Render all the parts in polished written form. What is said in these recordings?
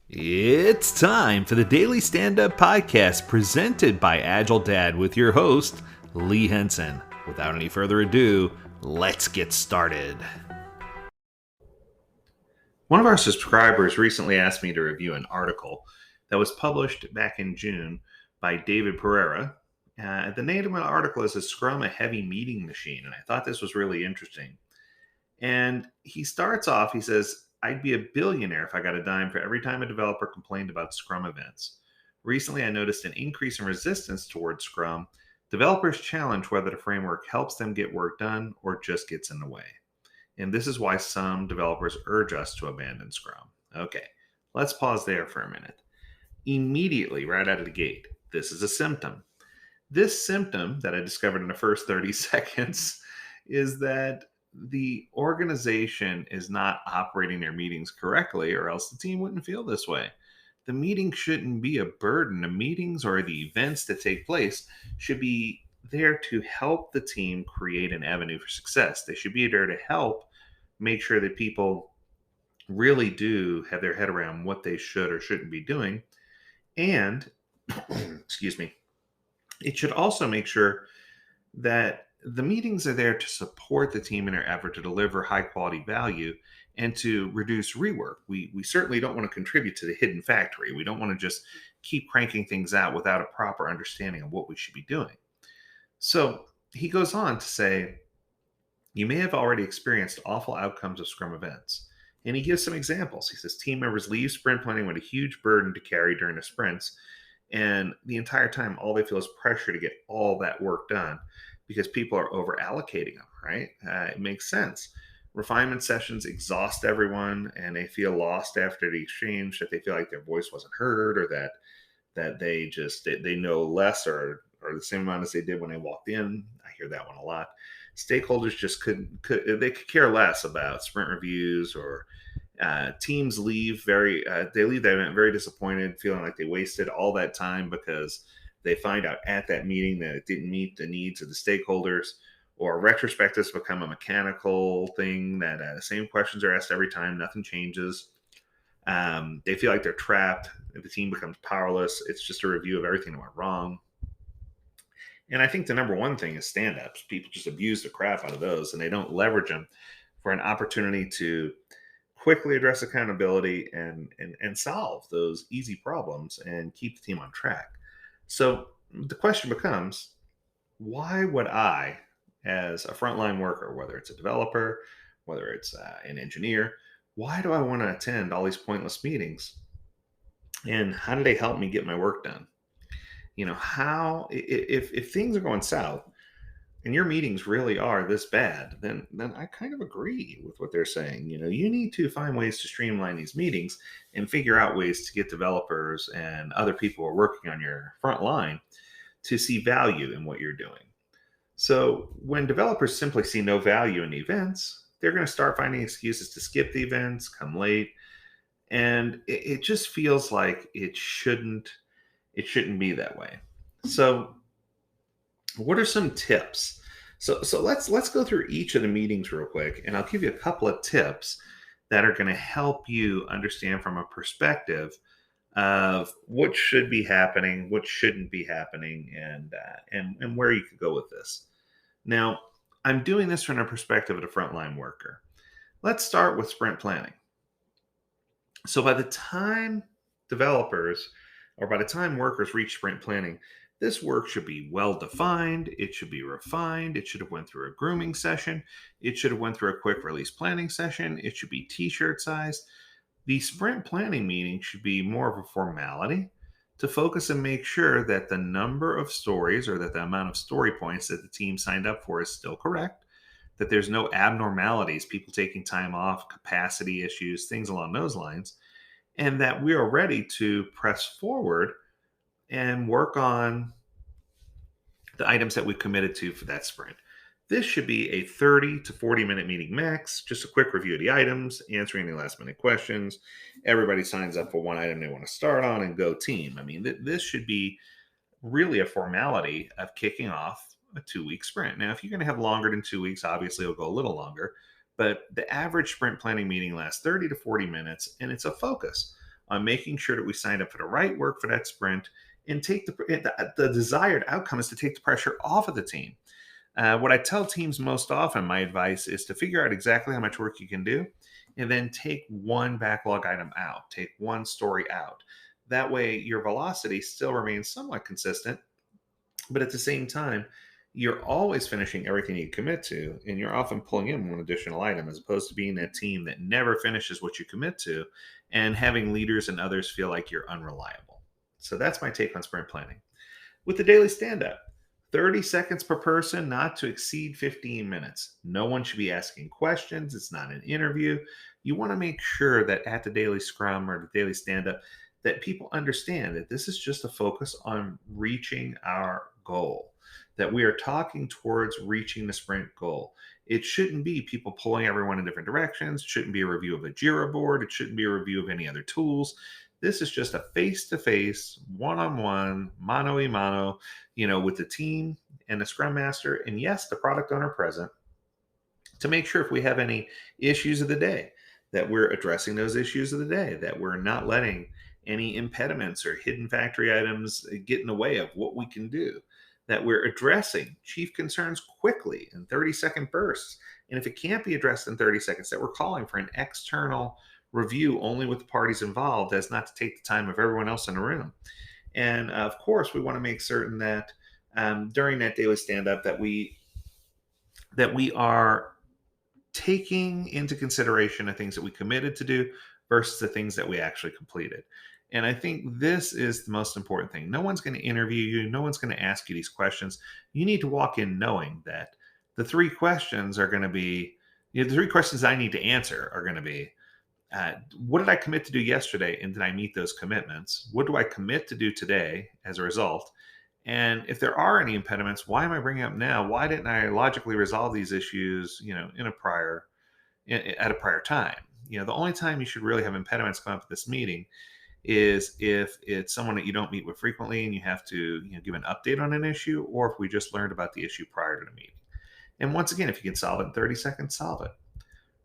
It's time for the Daily Stand Up Podcast presented by Agile Dad with your host, Lee Henson. Without any further ado, let's get started. One of our subscribers recently asked me to review an article that was published back in June by David Pereira. The name of the article is Scrum, a Heavy Meeting Machine, and I thought this was really interesting. And he starts off, he says, I'd be a billionaire if I got a dime for every time a developer complained about Scrum events. Recently, I noticed an increase in resistance towards Scrum. Developers challenge whether the framework helps them get work done or just gets in the way. And this is why some developers urge us to abandon Scrum. Okay, let's pause there for a minute. Immediately, right out of the gate, this is a symptom. This symptom that I discovered in the first 30 seconds is that the organization is not operating their meetings correctly, or else the team wouldn't feel this way. The meeting shouldn't be a burden. The meetings or the events that take place should be there to help the team create an avenue for success. They should be there to help make sure that people really do have their head around what they should or shouldn't be doing. And, excuse me, it should also make sure that the meetings are there to support the team in their effort to deliver high quality value and to reduce rework. We certainly don't want to contribute to the hidden factory. We don't want to just keep cranking things out without a proper understanding of what we should be doing. So he goes on to say, you may have already experienced awful outcomes of Scrum events. And he gives some examples. He says team members leave sprint planning with a huge burden to carry during the sprints. And the entire time, all they feel is pressure to get all that work done because people are over allocating them, right? It makes sense. Refinement sessions exhaust everyone and they feel lost after the exchange, that they feel like their voice wasn't heard, or that they know less or the same amount as they did when they walked in. I hear that one a lot. Stakeholders just could care less about sprint reviews, or teams leave they leave the event very disappointed, feeling like they wasted all that time because they find out at that meeting that it didn't meet the needs of the stakeholders, or retrospectives become a mechanical thing that the same questions are asked every time, nothing changes. They feel like they're trapped. The team becomes powerless. It's just a review of everything that went wrong. And I think the number one thing is stand-ups. People just abuse the crap out of those, and they don't leverage them for an opportunity to quickly address accountability and solve those easy problems and keep the team on track. So the question becomes, why would I, as a frontline worker, whether it's a developer, whether it's an engineer, why do I want to attend all these pointless meetings? And how do they help me get my work done? How if things are going south and your meetings really are this bad, then I kind of agree with what they're saying. You need to find ways to streamline these meetings and figure out ways to get developers and other people who are working on your front line to see value in what you're doing. So when developers simply see no value in the events, they're going to start finding excuses to skip the events, come late, and it just feels like it shouldn't be that way. So what are some tips? So let's go through each of the meetings real quick, and I'll give you a couple of tips that are going to help you understand from a perspective of what should be happening, what shouldn't be happening, and where you could go with this. Now, I'm doing this from a perspective of a frontline worker. Let's start with sprint planning. So by the time developers or by the time workers reach sprint planning, this work should be well defined, it should be refined, it should have went through a grooming session, it should have went through a quick release planning session, it should be t-shirt sized. The sprint planning meeting should be more of a formality to focus and make sure that the number of stories, or that the amount of story points that the team signed up for, is still correct, that there's no abnormalities, people taking time off, capacity issues, things along those lines, and that we are ready to press forward and work on the items that we've committed to for that sprint. This should be a 30 to 40 minute meeting max, just a quick review of the items, answering any last minute questions. Everybody signs up for one item they want to start on and go team. I mean, this should be really a formality of kicking off a 2-week sprint. Now, if you're going to have longer than 2 weeks, obviously it'll go a little longer, but the average sprint planning meeting lasts 30 to 40 minutes, and it's a focus on making sure that we signed up for the right work for that sprint and take the desired outcome is to take the pressure off of the team. What I tell teams most often, my advice is to figure out exactly how much work you can do and then take one backlog item out, take one story out. That way, your velocity still remains somewhat consistent, but at the same time, you're always finishing everything you commit to, and you're often pulling in one additional item as opposed to being that team that never finishes what you commit to and having leaders and others feel like you're unreliable. So that's my take on sprint planning. With the daily stand up, 30 seconds per person, not to exceed 15 minutes. No one should be asking questions. It's not an interview. You want to make sure that at the daily scrum or the daily stand up, that people understand that this is just a focus on reaching our goal, that we are talking towards reaching the sprint goal. It shouldn't be people pulling everyone in different directions. It shouldn't be a review of a Jira board. It shouldn't be a review of any other tools. This is just a face-to-face, one-on-one, mano a mano, with the team and the scrum master, and yes, the product owner present, to make sure if we have any issues of the day, that we're addressing those issues of the day, that we're not letting any impediments or hidden factory items get in the way of what we can do, that we're addressing chief concerns quickly in 30-second bursts. And if it can't be addressed in 30 seconds, that we're calling for an external review only with the parties involved, as not to take the time of everyone else in the room. And of course, we want to make certain that during that daily stand up that we are taking into consideration the things that we committed to do versus the things that we actually completed. And I think this is the most important thing. No one's going to interview you. No one's going to ask you these questions. You need to walk in knowing that the three questions are going to be, the three questions I need to answer are going to be, what did I commit to do yesterday? And did I meet those commitments? What do I commit to do today as a result? And if there are any impediments, why am I bringing up now? Why didn't I logically resolve these issues, at a prior time? The only time you should really have impediments come up at this meeting is if it's someone that you don't meet with frequently and you have to, give an update on an issue, or if we just learned about the issue prior to the meeting. And once again, if you can solve it in 30 seconds, solve it.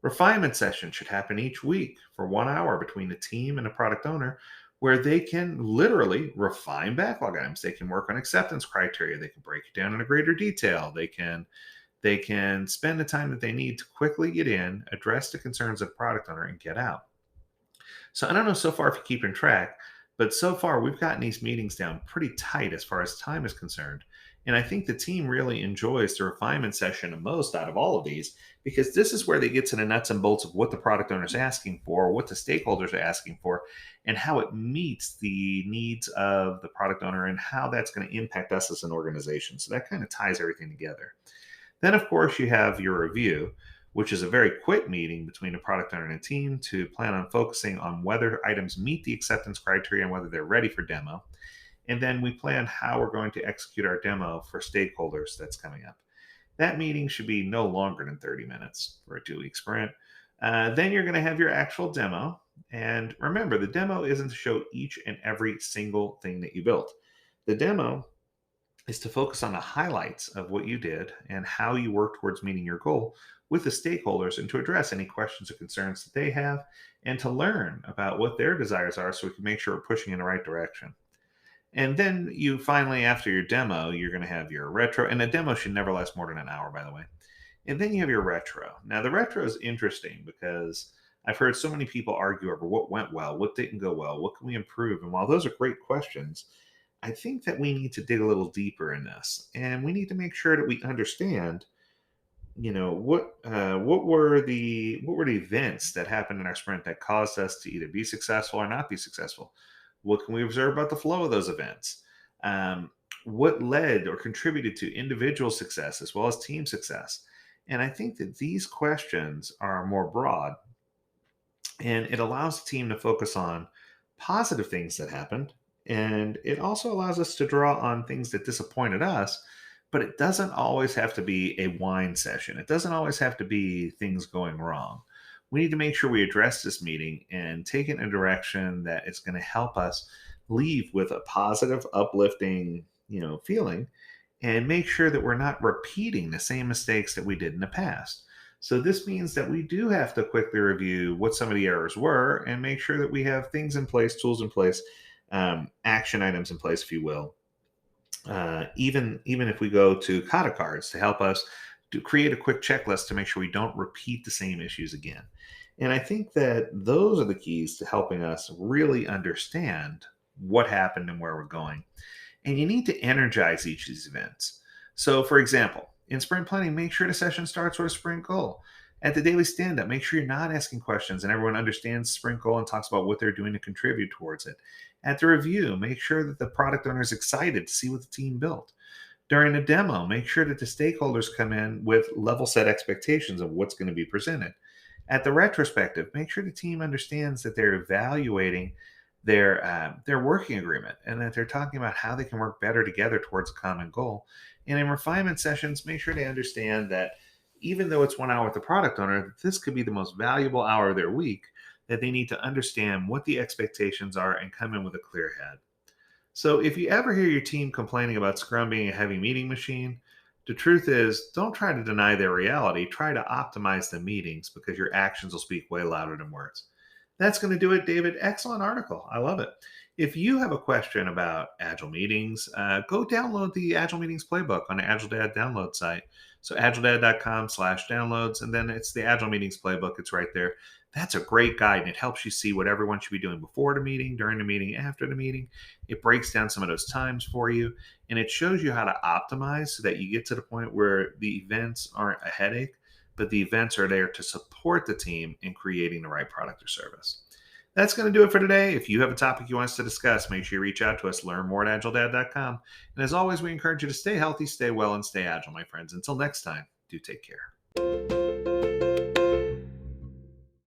Refinement sessions should happen each week for 1 hour between the team and the product owner, where they can literally refine backlog items. They can work on acceptance criteria. They can break it down in a greater detail. They can spend the time that they need to quickly get in, address the concerns of the product owner, and get out. So I don't know so far if you're keeping track, but so far we've gotten these meetings down pretty tight as far as time is concerned. And I think the team really enjoys the refinement session the most out of all of these, because this is where they get to the nuts and bolts of what the product owner is asking for, what the stakeholders are asking for, and how it meets the needs of the product owner and how that's going to impact us as an organization. So that kind of ties everything together. Then, of course, you have your review, which is a very quick meeting between the product owner and a team to plan on focusing on whether items meet the acceptance criteria and whether they're ready for demo. And then we plan how we're going to execute our demo for stakeholders that's coming up. That meeting should be no longer than 30 minutes for a 2-week sprint. Then you're going to have your actual demo. And remember, the demo isn't to show each and every single thing that you built. The demo is to focus on the highlights of what you did and how you work towards meeting your goal with the stakeholders, and to address any questions or concerns that they have, and to learn about what their desires are so we can make sure we're pushing in the right direction. And then you finally, after your demo, you're going to have your retro, and a demo should never last more than an hour, by the way. And then you have your retro. Now, the retro is interesting because I've heard so many people argue over what went well, what didn't go well, what can we improve. And while those are great questions, I think that we need to dig a little deeper in this, and we need to make sure that we understand, what were the events that happened in our sprint that caused us to either be successful or not be successful. What can we observe about the flow of those events? What led or contributed to individual success as well as team success? And I think that these questions are more broad, and it allows the team to focus on positive things that happened. And it also allows us to draw on things that disappointed us, but it doesn't always have to be a whine session. It doesn't always have to be things going wrong. We need to make sure we address this meeting and take it in a direction that is going to help us leave with a positive, uplifting, feeling, and make sure that we're not repeating the same mistakes that we did in the past. So this means that we do have to quickly review what some of the errors were and make sure that we have things in place, tools in place, action items in place, if you will. Even if we go to kata cards to help us to create a quick checklist to make sure we don't repeat the same issues again. And I think that those are the keys to helping us really understand what happened and where we're going. And you need to energize each of these events. So, for example, in sprint planning, make sure the session starts with a sprint goal. At the daily stand up, make sure you're not asking questions and everyone understands sprint goal and talks about what they're doing to contribute towards it. At the review, make sure that the product owner is excited to see what the team built. During a demo, make sure that the stakeholders come in with level set expectations of what's going to be presented. At the retrospective, make sure the team understands that they're evaluating their working agreement and that they're talking about how they can work better together towards a common goal. And in refinement sessions, make sure they understand that even though it's 1 hour with the product owner, this could be the most valuable hour of their week, that they need to understand what the expectations are and come in with a clear head. So if you ever hear your team complaining about Scrum being a heavy meeting machine, the truth is don't try to deny their reality. Try to optimize the meetings because your actions will speak way louder than words. That's going to do it, David. Excellent article. I love it. If you have a question about Agile meetings, go download the Agile Meetings Playbook on the Agile Dad download site. So agiledad.com/downloads, and then it's the Agile Meetings Playbook. It's right there. That's a great guide, and it helps you see what everyone should be doing before the meeting, during the meeting, after the meeting. It breaks down some of those times for you, and it shows you how to optimize so that you get to the point where the events aren't a headache, but the events are there to support the team in creating the right product or service. That's going to do it for today. If you have a topic you want us to discuss, make sure you reach out to us. Learn more at agiledad.com. And as always, we encourage you to stay healthy, stay well, and stay agile, my friends. Until next time, do take care.